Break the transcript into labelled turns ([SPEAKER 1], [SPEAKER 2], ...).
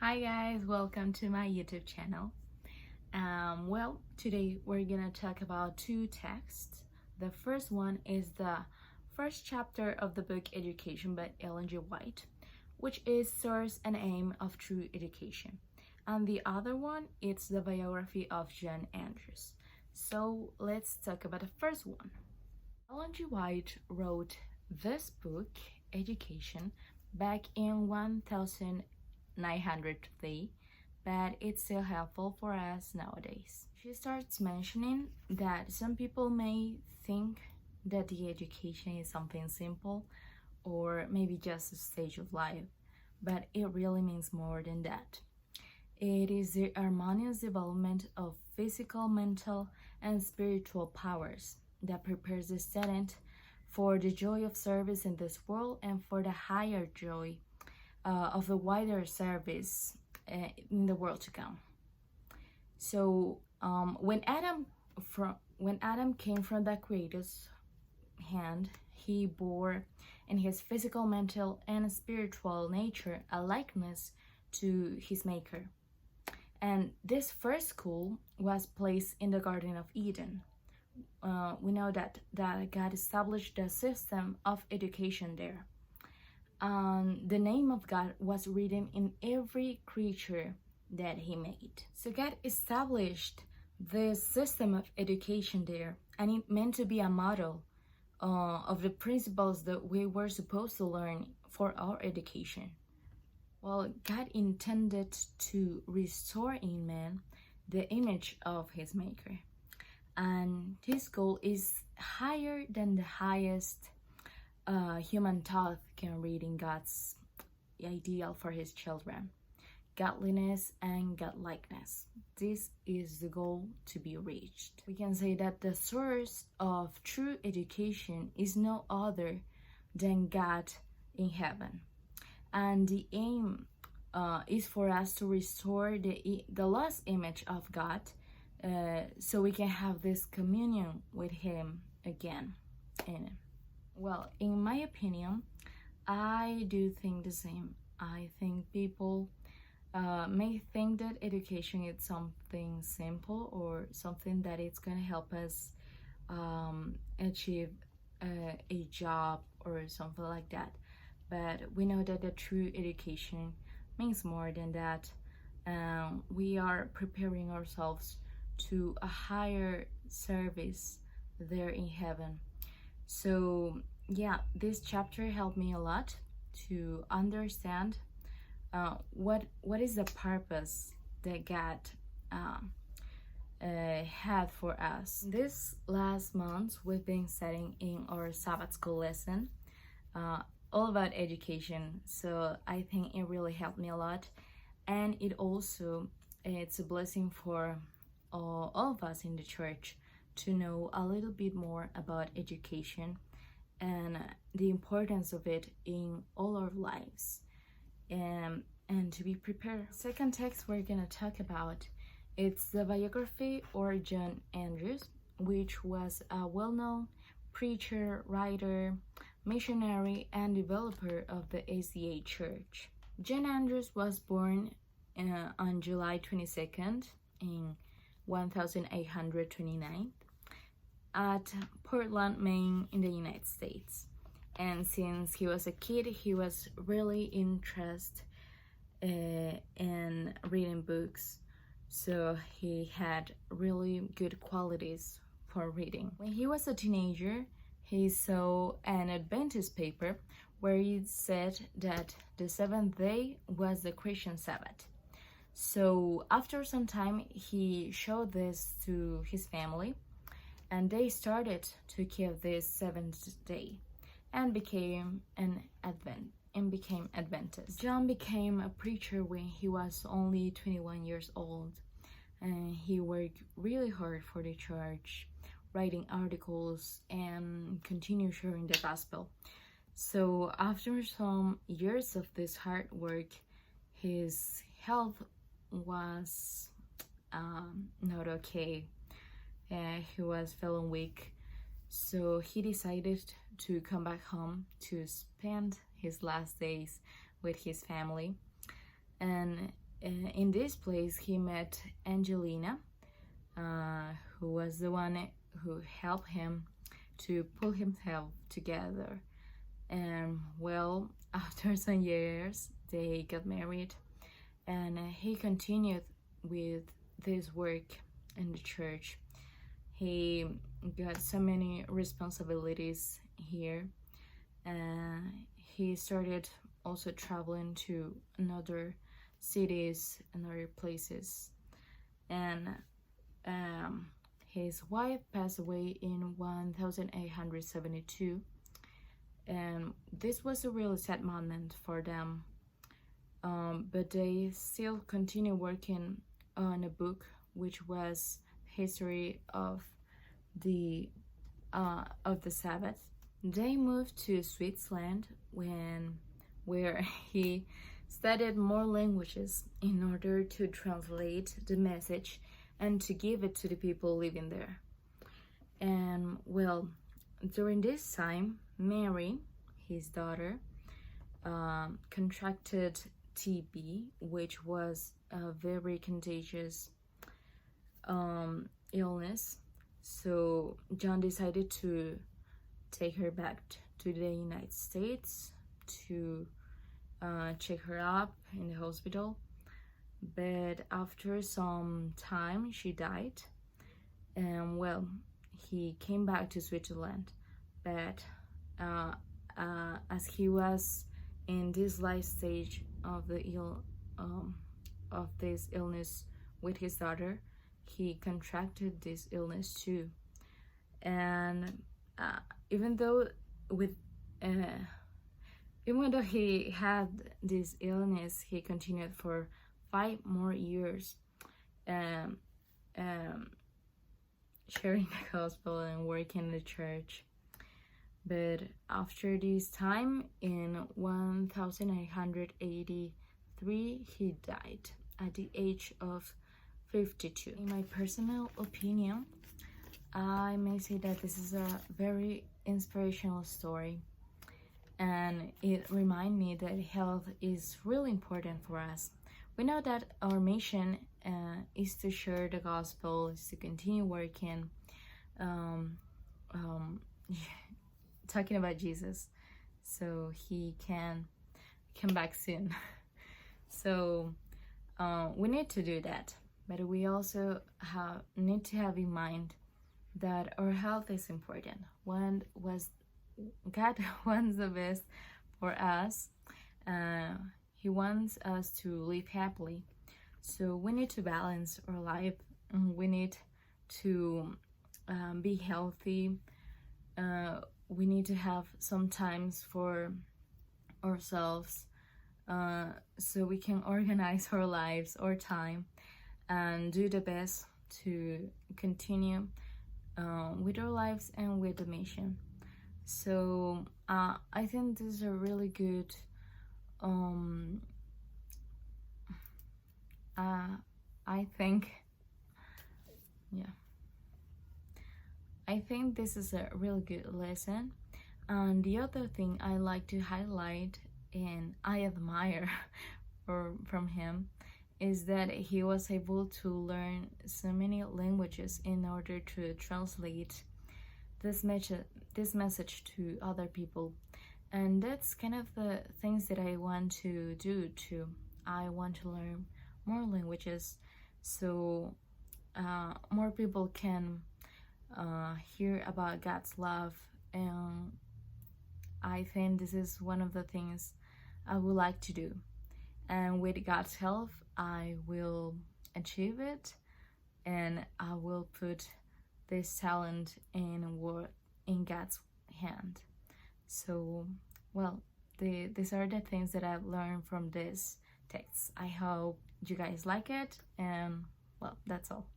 [SPEAKER 1] Hi guys, welcome to my YouTube channel. Today we're gonna talk about two texts. The first one is the first chapter of the book Education by Ellen G. White, which is Source and Aim of True Education. And the other one is the biography of John Andrews. So let's talk about the first one. Ellen G. White wrote this book, Education, back in 1903, but it's still helpful for us nowadays. She starts mentioning that some people may think that the education is something simple or maybe just a stage of life, but it really means more than that. It is the harmonious development of physical, mental, and spiritual powers that prepares the student for the joy of service in this world and for the higher joy of a wider service in the world to come. So when Adam came from the Creator's hand, he bore in his physical, mental, and spiritual nature a likeness to his Maker. And this first school was placed in the Garden of Eden. We know that God established the system of education there. The name of God was written in every creature that he made. So God established this system of education there, and it meant to be a model of the principles that we were supposed to learn for our education. Well, God intended to restore in man the image of his Maker, and his goal is higher than the highest human thought can read in God's ideal for his children: godliness and godlikeness. This is the goal to be reached. We can say that the source of true education is no other than God in heaven, and the aim is for us to restore the lost image of God, so we can have this communion with him again. Well, in my opinion, I do think the same. I think people may think that education is something simple or something that it's going to help us achieve a job or something like that. But we know that the true education means more than that. We are preparing ourselves to a higher service there in heaven. So yeah, this chapter helped me a lot to understand what is the purpose that God had for us. This last month we've been studying in our Sabbath school lesson all about education, so I think it really helped me a lot, and it's a blessing for all of us in the church to know a little bit more about education and the importance of it in all our lives, and to be prepared. Second text we're gonna talk about, it's the biography of John Andrews, which was a well-known preacher, writer, missionary, and developer of the ACA Church. John Andrews was born on July 22nd in 1829 at Portland, Maine in the United States. And since he was a kid, he was really interested in reading books, so he had really good qualities for reading. When he was a teenager, he saw an Adventist paper where it said that the seventh day was the Christian Sabbath. So after some time, he showed this to his family, and they started to keep this seventh day and became Adventist. John became a preacher when he was only 21 years old, and he worked really hard for the church, writing articles and continue sharing the gospel. So after some years of this hard work, his health was not okay. He was feeling weak, so he decided to come back home to spend his last days with his family. And in this place he met Angelina, who was the one who helped him to pull himself together. And well, after some years they got married, and he continued with this work in the church. He got so many responsibilities here, and he started also traveling to another cities and other places. And his wife passed away in 1872, and this was a really sad moment for them. But they still continue working on a book which was history of the Sabbath. They moved to Switzerland where he studied more languages in order to translate the message and to give it to the people living there. And well, during this time, Mary, his daughter, contracted TB, which was a very contagious illness. So John decided to take her back to the United States to check her up in the hospital. But after some time, she died. And well, he came back to Switzerland. But as he was in this life stage of this illness with his daughter, he contracted this illness too. And even though he had this illness, he continued for 5 more years sharing the gospel and working in the church. But after this time, in 1883, he died at the age of 52. In my personal opinion, I may say that this is a very inspirational story, and it reminds me that health is really important for us. We know that our mission is to share the gospel, is to continue working, talking about Jesus, so he can come back soon. So we need to do that, but we also need to have in mind that our health is important. God wants the best for us. He wants us to live happily. So we need to balance our life. We need to be healthy. We need to have some times for ourselves, so we can organize our lives, our time, and do the best to continue with our lives and with the mission. So I think this is a really good I think this is a really good lesson. And the other thing I like to highlight and I admire from him is that he was able to learn so many languages in order to translate this message to other people. And that's kind of the things that I want to do too. I want to learn more languages so more people can hear about God's love. And I think this is one of the things I would like to do. And with God's help, I will achieve it, and I will put this talent in God's hand. So, well, these are the things that I've learned from this text. I hope you guys like it, and well, that's all.